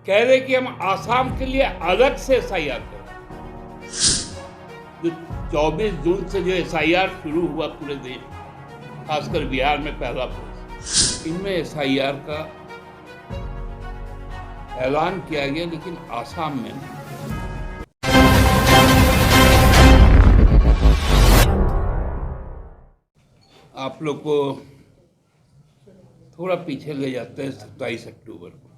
कह रहे कि हम आसाम के लिए अलग से एसआईआर करें। जो 24 जून से जो एसआईआर शुरू हुआ पूरे देश, खासकर बिहार में पहला फेज, इनमें एसआईआर का ऐलान किया गया, लेकिन आसाम में नहीं। आप लोग को थोड़ा पीछे ले जाते हैं 27 अक्टूबर को,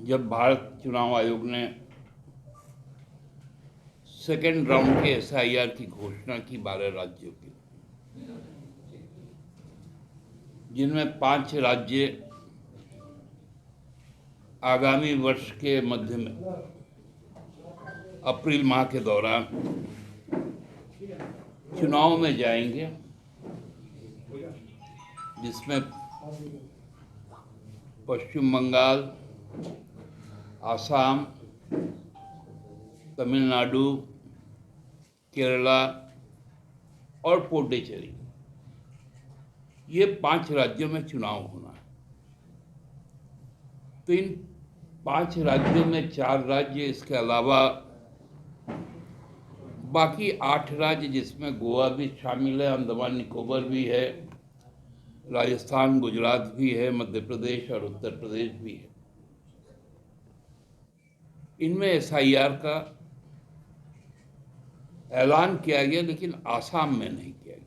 जब भारत चुनाव आयोग ने सेकेंड राउंड के एसआईआर की घोषणा की 12 राज्यों की, जिनमें 5 राज्य आगामी वर्ष के मध्य में अप्रैल माह के दौरान चुनाव में जाएंगे, जिसमें पश्चिम बंगाल, आसाम, तमिलनाडु, केरला और पुडुचेरी, ये 5 राज्यों में चुनाव होना है। तो इन 5 राज्यों में 4 राज्य, इसके अलावा बाकी 8 राज्य, जिसमें गोवा भी शामिल है, अंडमान निकोबार भी है, राजस्थान, गुजरात भी है, मध्य प्रदेश और उत्तर प्रदेश भी है, इनमें एसआईआर का ऐलान किया गया, लेकिन आसाम में नहीं किया गया।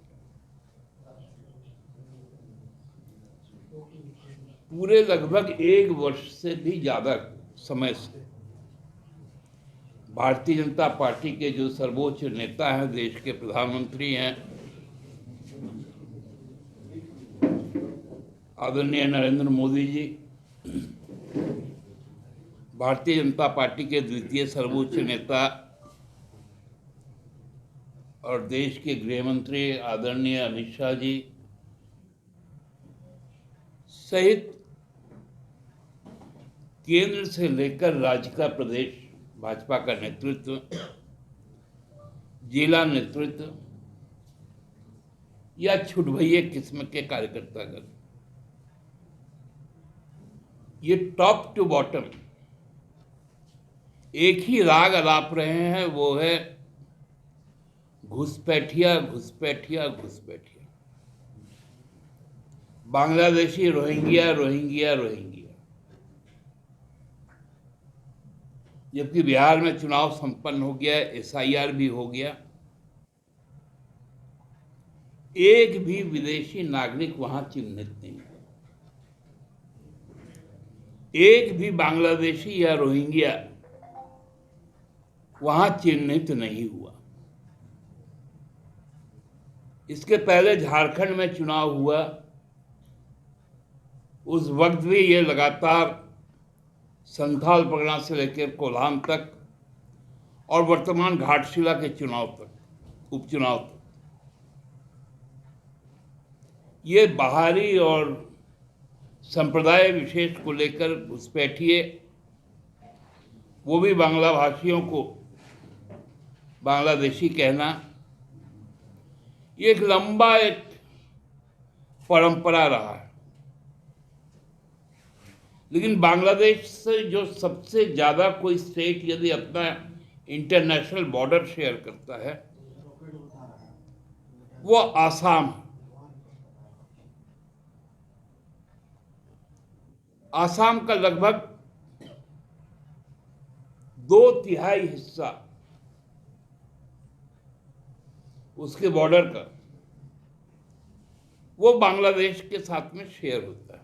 पूरे लगभग 1 वर्ष से भी ज्यादा समय से भारतीय जनता पार्टी के जो सर्वोच्च नेता हैं, देश के प्रधानमंत्री हैं, आदरणीय नरेंद्र मोदी जी, भारतीय जनता पार्टी के द्वितीय सर्वोच्च नेता और देश के गृह मंत्री आदरणीय अमित शाह जी सहित केंद्र से लेकर राज्य का प्रदेश भाजपा का नेतृत्व, जिला नेतृत्व या छुटभइये किस्म के कार्यकर्तागण, ये टॉप टू बॉटम एक ही राग अलाप रहे हैं, वो है घुसपैठिया घुसपैठिया घुसपैठिया, बांग्लादेशी रोहिंग्या रोहिंग्या रोहिंग्या। जबकि बिहार में चुनाव संपन्न हो गया, एसआईआर भी हो गया, एक भी विदेशी नागरिक वहां चिन्हित नहीं है, एक भी बांग्लादेशी या रोहिंग्या वहां चिन्हित नहीं हुआ। इसके पहले झारखंड में चुनाव हुआ, उस वक्त भी ये लगातार संथाल परगना से लेकर कोल्हान तक और वर्तमान घाटशिला के चुनाव तक, उपचुनाव तक, ये बाहरी और संप्रदाय विशेष को लेकर घुसपैठिए, वो भी बांग्ला भाषियों को बांग्लादेशी कहना, ये एक लंबा परंपरा रहा है। लेकिन बांग्लादेश से जो सबसे ज्यादा कोई स्टेट यदि अपना इंटरनेशनल बॉर्डर शेयर करता है, वो आसाम है। आसाम का लगभग 2/3 हिस्सा उसके बॉर्डर का वो बांग्लादेश के साथ में शेयर होता है।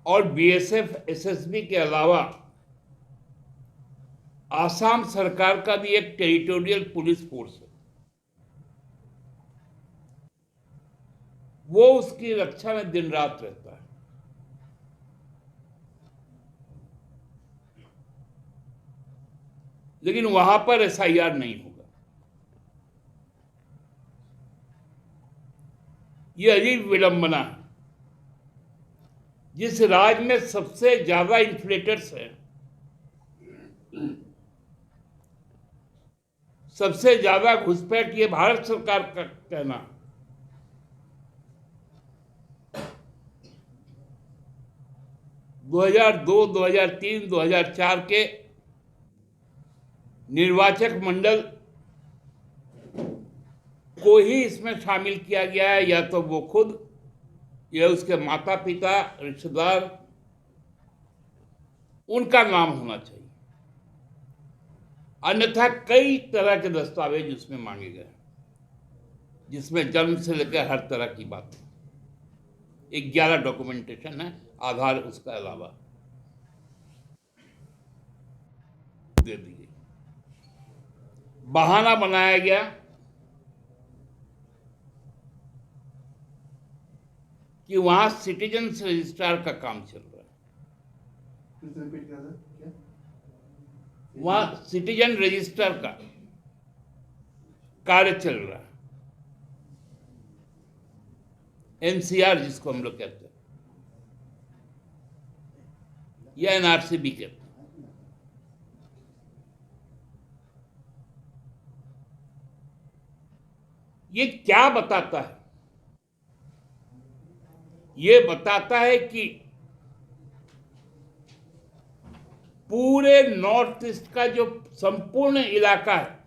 और बीएसएफ, एसएसबी के अलावा आसाम सरकार का भी एक टेरिटोरियल पुलिस फोर्स है, वो उसकी रक्षा में दिन रात रहता है। लेकिन वहां पर एसआईआर नहीं होगा। ये अजीब विडंबना है। जिस राज्य में सबसे ज्यादा इन्फ्लेटर्स हैं, सबसे ज्यादा घुसपैठ, ये भारत सरकार का कहना, 2002, 2003, 2004 के निर्वाचक मंडल को ही इसमें शामिल किया गया है, या तो वो खुद या उसके माता पिता, रिश्तेदार, उनका नाम होना चाहिए। अन्यथा कई तरह के दस्तावेज उसमें मांगे गए, जिसमें जन्म से लेकर हर तरह की बात है। 11 डॉक्यूमेंटेशन है, आधार उसका अलावा दे दिए। बहाना बनाया गया कि वहां सिटीजन्स रजिस्ट्रार का काम चल रहा है, वहां सिटीजन रजिस्टर का कार्य चल रहा है, एनसीआर जिसको हम लोग कहते हैं, या एनआरसी भी कहते हैं। ये क्या बताता है? ये बताता है कि पूरे नॉर्थ ईस्ट का जो संपूर्ण इलाका है,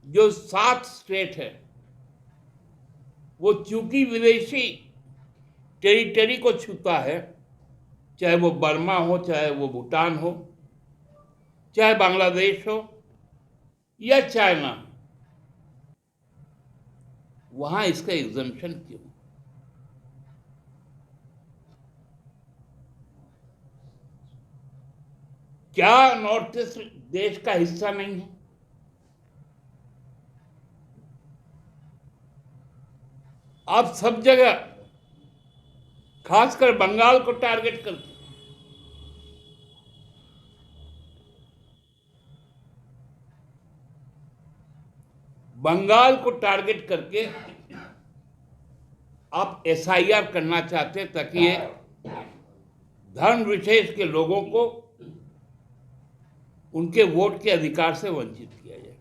जो 7 स्टेट है, वो चूंकि विदेशी टेरिटरी को छूता है, चाहे वो बर्मा हो, चाहे वो भूटान हो, चाहे बांग्लादेश हो या चाइना, वहां इसका एग्जम्पशन क्यों? क्या नॉर्थ ईस्ट देश का हिस्सा नहीं है? आप सब जगह, खासकर बंगाल को टारगेट करते, बंगाल को टारगेट करके आप एसआईआर करना चाहते हैं, ताकि ये धर्म विशेष के लोगों को उनके वोट के अधिकार से वंचित किया जाए।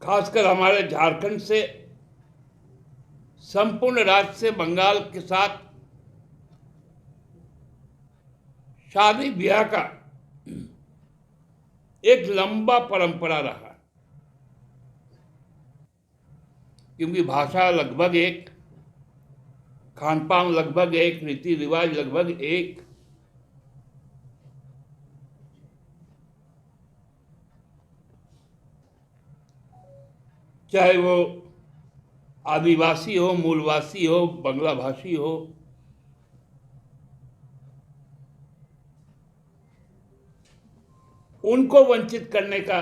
खासकर हमारे झारखंड से, संपूर्ण राज्य से बंगाल के साथ शादी ब्याह का एक लंबा परंपरा रहा, क्योंकि भाषा लगभग एक, खान पान लगभग एक, रीति रिवाज लगभग एक, चाहे वो आदिवासी हो, मूलवासी हो, बंगला भाषी हो, उनको वंचित करने का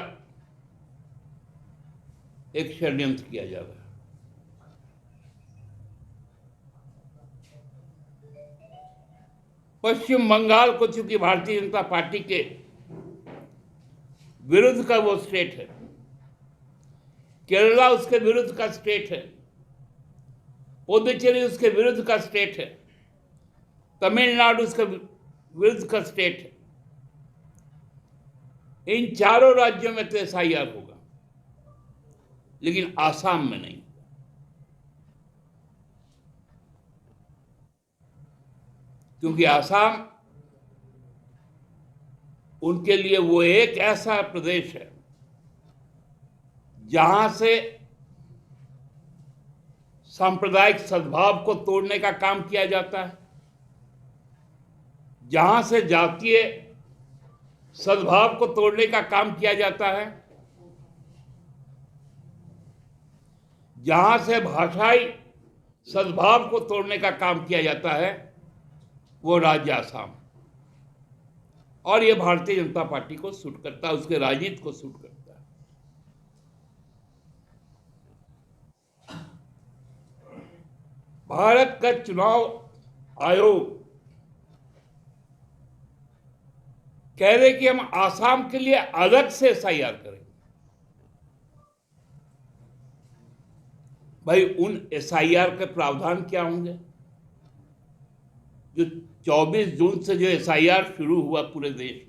एक षड्यंत्र किया जा रहा है। पश्चिम बंगाल को चूंकि भारतीय जनता पार्टी के विरुद्ध का वो स्टेट है, केरला उसके विरुद्ध का स्टेट है, पुडुचेरी उसके विरुद्ध का स्टेट है, तमिलनाडु उसके विरुद्ध का स्टेट है, इन चारों राज्यों में तो एसआईआर होगा, लेकिन आसाम में नहीं। क्योंकि आसाम उनके लिए वो एक ऐसा प्रदेश है जहां से सांप्रदायिक सद्भाव को तोड़ने का काम किया जाता है, जहां से जातीय सद्भाव को तोड़ने का काम किया जाता है, जहां से भाषाई सद्भाव को तोड़ने का काम किया जाता है, वो राज्य आसाम। और ये भारतीय जनता पार्टी को सूट करता है, उसके राजनीति को सूट करता है। भारत का चुनाव आयोग कह रहे कि हम आसाम के लिए अलग से एसआईआर करेंगे। भाई, उन एसआईआर के प्रावधान क्या होंगे? जो 24 जून से जो एसआईआर शुरू हुआ पूरे देश,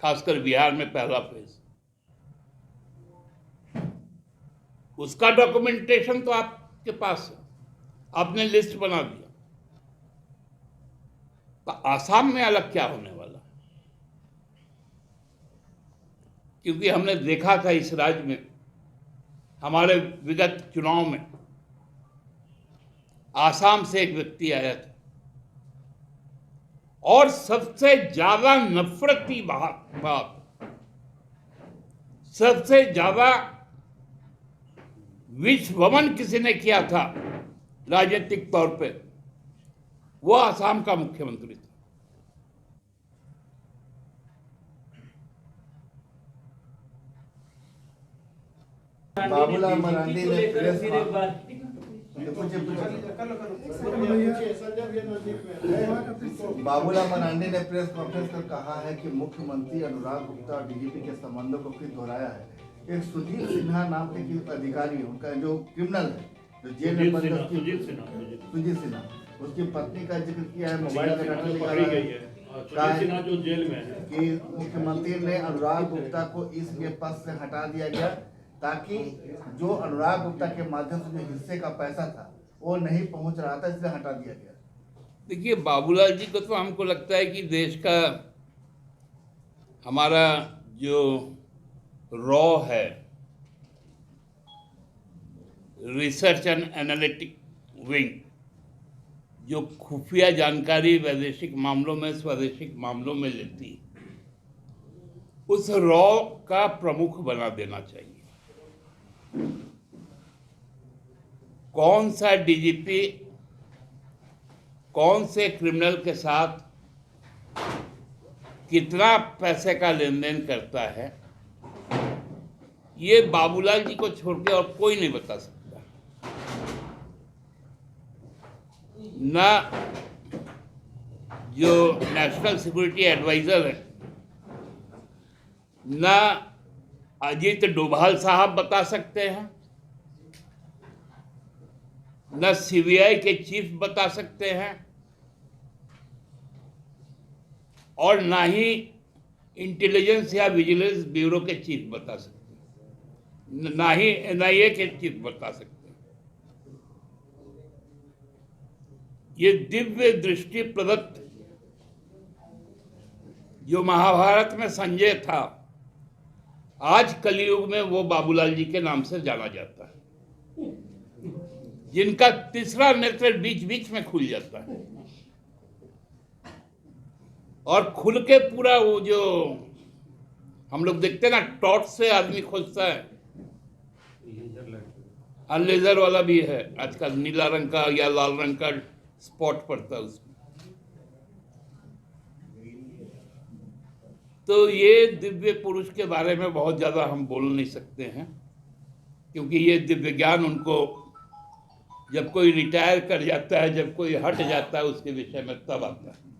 खासकर बिहार में पहला फेज, उसका डॉक्यूमेंटेशन तो आपके पास है, आपने लिस्ट बना दिया। तो आसाम में अलग क्या होने वाला? क्योंकि हमने देखा था इस राज्य में हमारे विगत चुनाव में आसाम से एक व्यक्ति आया था और सबसे ज्यादा नफरती बात सबसे ज्यादा विषवमन किसी ने किया था राजनीतिक तौर पे, वो आसाम का मुख्यमंत्री था। बाबूलाल मरांडी ने प्रेस बाबूलाल मरांडी ने प्रेस कॉन्फ्रेंस कर कहा है कि मुख्यमंत्री अनुराग गुप्ता और डीजीपी के संबंधों को फिर दोहराया है। एक सुजीत सिन्हा नाम के अधिकारी, उनका जो क्रिमिनल है, जो जेल में बंद है, सुजीत सिन्हा, उसकी पत्नी का जिक्र किया है, मोबाइल का डाटा निकाला है जो जेल में है कि मुख्यमंत्री ने अनुराग गुप्ता को इसलिए पद से हटा दिया गया ताकि जो अनुराग गुप्ता के माध्यम से जो हिस्से का पैसा था वो नहीं पहुंच रहा था, इसलिए हटा दिया गया। देखिए, बाबूलाल जी को तो हमको लगता है कि देश का हमारा जो रॉ है, रिसर्च एंड एनालिटिक विंग, जो खुफिया जानकारी वैदेशिक मामलों में स्वदेशिक मामलों में लेती, उस रॉ का प्रमुख बना देना चाहिए। कौन सा डीजीपी कौन से क्रिमिनल के साथ कितना पैसे का लेन देन करता है, ये बाबूलाल जी को छोड़ के और कोई नहीं बता सकता। ना जो नेशनल सिक्योरिटी एडवाइजर है, ना अजीत डोभाल साहब बता सकते हैं, न सीबीआई के चीफ बता सकते हैं, और ना ही इंटेलिजेंस या विजिलेंस ब्यूरो के चीफ बता सकते हैं, ना ही एनआईए के चीफ बता सकते हैं। ये दिव्य दृष्टि प्रदत्त जो महाभारत में संजय था, आज कलयुग में वो बाबूलाल जी के नाम से जाना जाता है, जिनका तीसरा नेत्र बीच बीच में खुल जाता है और खुल के पूरा वो जो हम लोग देखते हैं ना, टॉर्च से आदमी खोजता है, लेजर वाला भी है आजकल, नीला रंग का या लाल रंग का स्पॉट पड़ता है उसमें। तो ये दिव्य पुरुष के बारे में बहुत ज़्यादा हम बोल नहीं सकते हैं, क्योंकि ये दिव्य ज्ञान उनको जब कोई रिटायर कर जाता है, जब कोई हट जाता है उसके विषय में तब आता है।